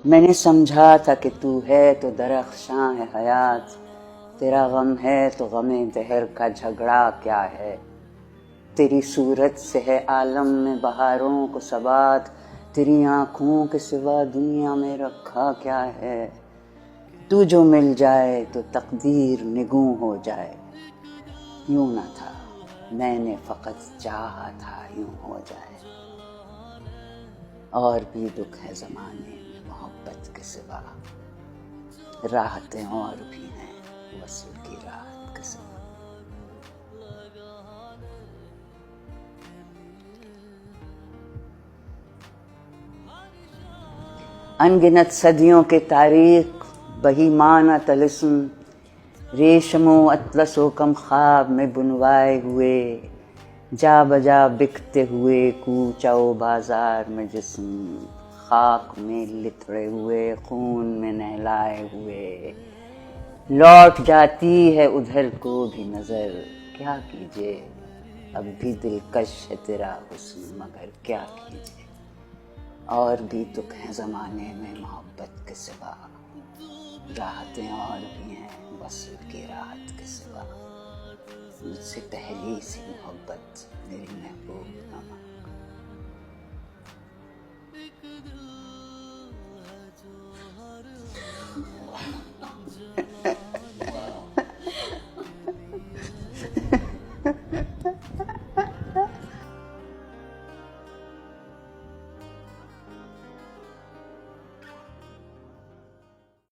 میں نے سمجھا تھا کہ تو ہے تو درخشاں ہے حیات، تیرا غم ہے تو غم دہر کا جھگڑا کیا ہے، تیری صورت سے ہے عالم میں بہاروں کو ثبات، تیری آنکھوں کے سوا دنیا میں رکھا کیا ہے، تو جو مل جائے تو تقدیر نگوں ہو جائے، یوں نہ تھا میں نے فقط چاہا تھا یوں ہو جائے، اور بھی دکھ ہے زمانے میں محبت کے سوا، راحتیں اور بھی ہیں وصل کی راحت کے سوا۔ انگنت صدیوں کے تاریخ بہی معنی طلسم، ریشم و اطلس و کم خواب میں بنوائے ہوئے، جا بجا بکتے ہوئے کوچہ و بازار میں جسم، خاک میں لتڑے ہوئے خون میں نہلائے ہوئے، لوٹ جاتی ہے ادھر کو بھی نظر، کیا کیجے اب بھی دلکش ہے تیرا حسن مگر کیا کیجے، اور بھی دکھ ہیں زمانے میں محبت کے سوا، راحتیں اور بھی ہیں وصل کی راحت کے سوا، مجھ سے پہلی سی محبت میری محبوب نہ